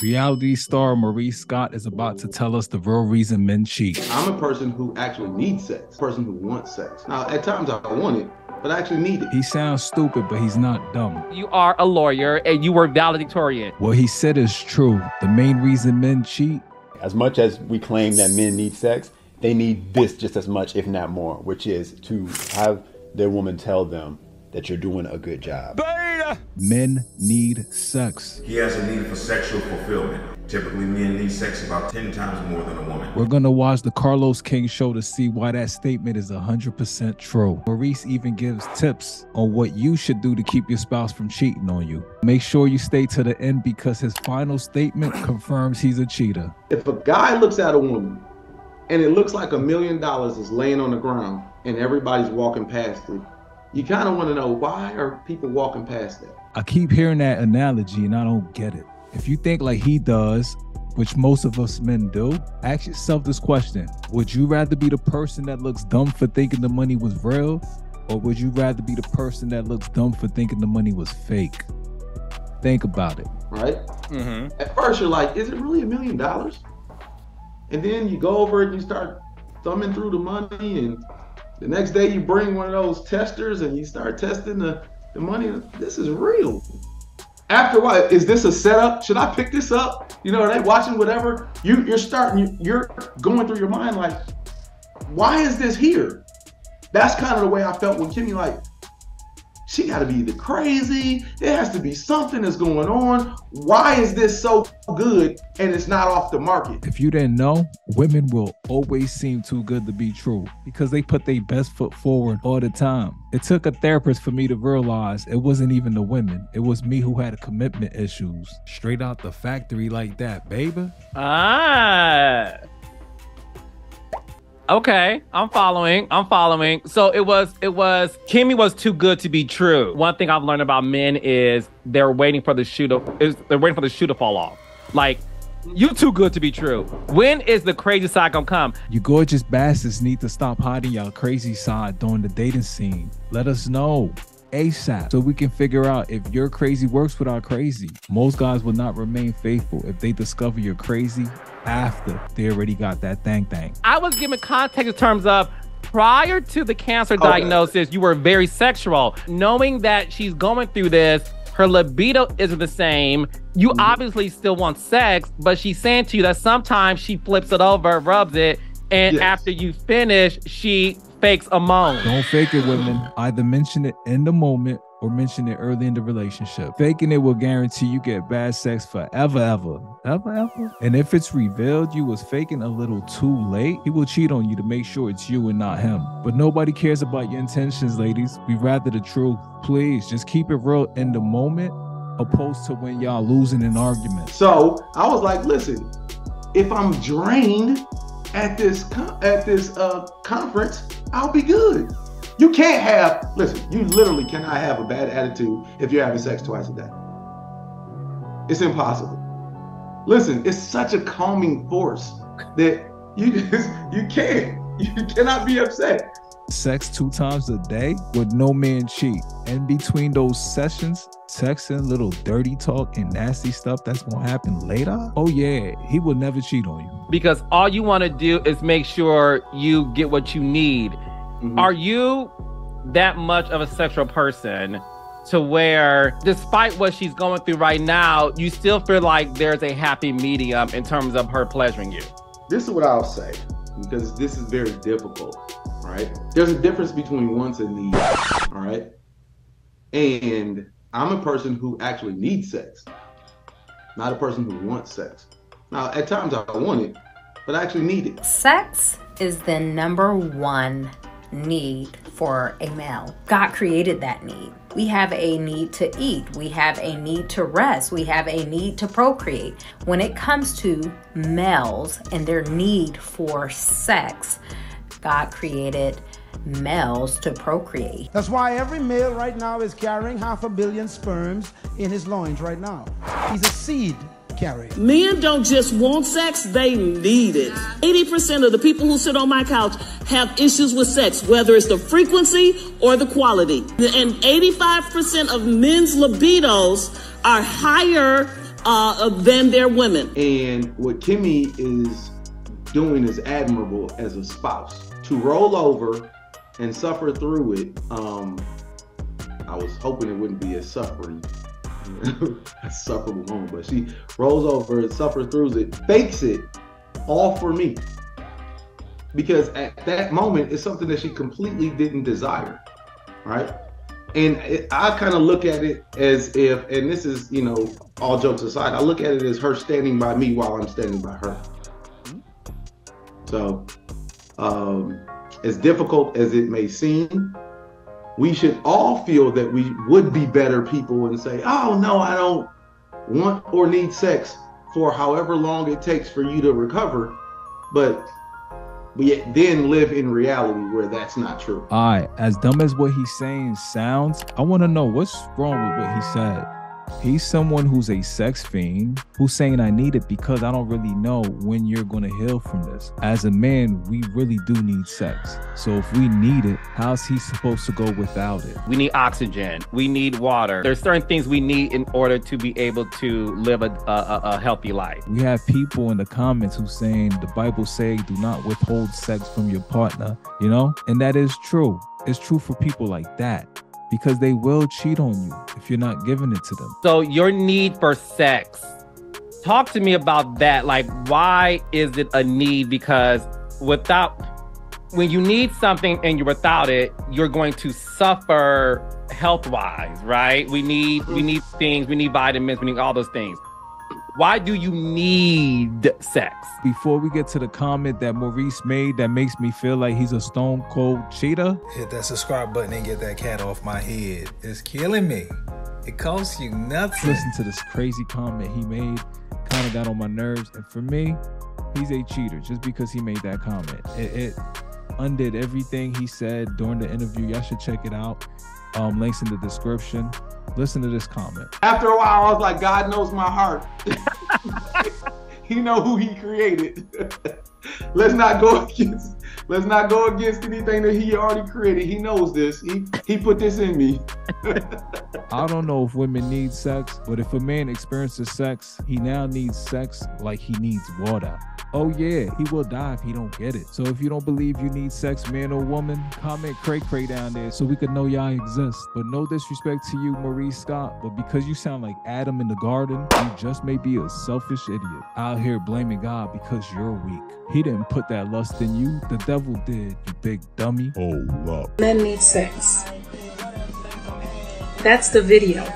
Reality star Maurice Scott is about to tell us the real reason men cheat. I'm a person who actually needs sex, a person who wants sex. Now, at times I want it, but I actually need it. He sounds stupid, but he's not dumb. You are a lawyer and you were valedictorian. What he said is true. The main reason men cheat. As much as we claim that men need sex, they need this just as much, if not more, which is to have their woman tell them that you're doing a good job. Men need sex. He has a need for sexual fulfillment. Typically, men need sex about 10 times more than a woman. We're gonna watch the Carlos King show to see why that statement is 100% true. Maurice even gives tips on what you should do to keep your spouse from cheating on you. Make sure you stay to the end because his final statement confirms he's a cheater. If a guy looks at a woman and it looks like $1 million is laying on the ground and everybody's walking past it, you kind of want to know, why are people walking past that? I keep hearing that analogy and I don't get it. If you think like he does, which most of us men do, ask yourself this question. Would you rather be the person that looks dumb for thinking the money was real? Or would you rather be the person that looks dumb for thinking the money was fake? Think about it. Right? At first you're like, is it really $1 million? And then you go over it and you start thumbing through the money, and the next day you bring one of those testers and you start testing the money. This is real. After a while, is this a setup? Should I pick this up? You know, are they watching whatever? You're going through your mind like, why is this here? That's kind of the way I felt when Kimmy, like, she got to be either crazy. There has to be something that's going on. Why is this so good and it's not off the market? If you didn't know, women will always seem too good to be true because they put their best foot forward all the time. It took a therapist for me to realize it wasn't even the women. It was me who had commitment issues. Straight out the factory like that, baby. Okay, I'm following. So it was Kimmy was too good to be true. One thing I've learned about men is they're waiting for the shoe to fall off. Like, you too good to be true. When is the crazy side gonna come? You gorgeous bastards need to stop hiding your crazy side during the dating scene. Let us know ASAP so we can figure out if your crazy works with our crazy. Most guys will not remain faithful if they discover you're crazy after they already got that thing. I was given context in terms of prior to the cancer diagnosis, you were very sexual. Knowing that she's going through this, her libido isn't the same. You obviously still want sex, but she's saying to you that sometimes she flips it over, rubs it, and after you finish, she fakes a moan. Don't fake it, women. Either mention it in the moment or mention it early in the relationship. Faking it will guarantee you get bad sex forever, ever. And if it's revealed you was faking a little too late, he will cheat on you to make sure it's you and not him. But nobody cares about your intentions, ladies. We rather the truth. Please, just keep it real in the moment, opposed to when y'all losing an argument. So I was like, listen, if I'm drained at this conference, I'll be good. You can't have, listen, you literally cannot have a bad attitude if you're having sex twice a day. It's impossible. Listen, it's such a calming force that you cannot be upset. Sex 2 times a day with no man cheat. In between those sessions, texting, little dirty talk and nasty stuff that's gonna happen later. Oh yeah, he will never cheat on you. Because all you want to do is make sure you get what you need. Are you that much of a sexual person to where, despite what she's going through right now, you still feel like there's a happy medium in terms of her pleasuring you? This is what I'll say, because this is very difficult, right? There's a difference between wants and needs, all right? And I'm a person who actually needs sex, not a person who wants sex. Now, at times I want it, but I actually need it. Sex is the #1 need for a male. God created that need. We have a need to eat. We have a need to rest. We have a need to procreate. When it comes to males and their need for sex, God created males to procreate. That's why every male right now is carrying 500 million sperms in his loins right now. He's a seed carrier. Men don't just want sex, they need it. 80% of the people who sit on my couch have issues with sex, whether it's the frequency or the quality. And 85% of men's libidos are higher than their women. And what Kimmy is doing is admirable as a spouse. To roll over and suffer through it, I was hoping it wouldn't be a suffering, a sufferable moment, but she rolls over and suffers through it, fakes it, all for me. Because at that moment, it's something that she completely didn't desire, right? And I kind of look at it as if, and this is, you know, all jokes aside, I look at it as her standing by me while I'm standing by her. So, as difficult as it may seem, we should all feel that we would be better people and say, oh no, I don't want or need sex for however long it takes for you to recover. But we then live in reality where that's not true. All right, as dumb as what he's saying sounds, I want to know what's wrong with what he said. He's someone who's a sex fiend who's saying I need it because I don't really know when you're going to heal from this. As a man, we really do need sex. So if we need it, how's he supposed to go without it? We need oxygen. We need water. There's certain things we need in order to be able to live a healthy life. We have people in the comments who saying the Bible say do not withhold sex from your partner, you know? And that is true. It's true for people like that. Because they will cheat on you if you're not giving it to them. So your need for sex, talk to me about that. Like, why is it a need? Because when you need something and you're without it, you're going to suffer health-wise, right? We need things, we need vitamins, we need all those things. Why do you need sex? Before we get to the comment that Maurice made that makes me feel like he's a stone cold cheater, hit that subscribe button and get that cat off my head. It's killing me. It costs you nothing. Listen to this crazy comment he made. Kind of got on my nerves. And for me, he's a cheater just because he made that comment. It undid everything he said during the interview. Y'all should check it out. Links in the description. Listen to this comment. After a while, I was like, God knows my heart. He know who he created. Let's not go against anything that he already created. He knows this. He put this in me. I don't know if women need sex, but if a man experiences sex, he now needs sex like he needs water. Oh yeah, he will die if he don't get it. So if you don't believe you need sex, man or woman, comment cray cray down there so we could know y'all exist. But no disrespect to you, Maurice Scott, but because you sound like Adam in the garden, you just may be a selfish idiot out here blaming God because you're weak. He didn't put that lust in you, the devil did, you big dummy. Men need sex. That's the video.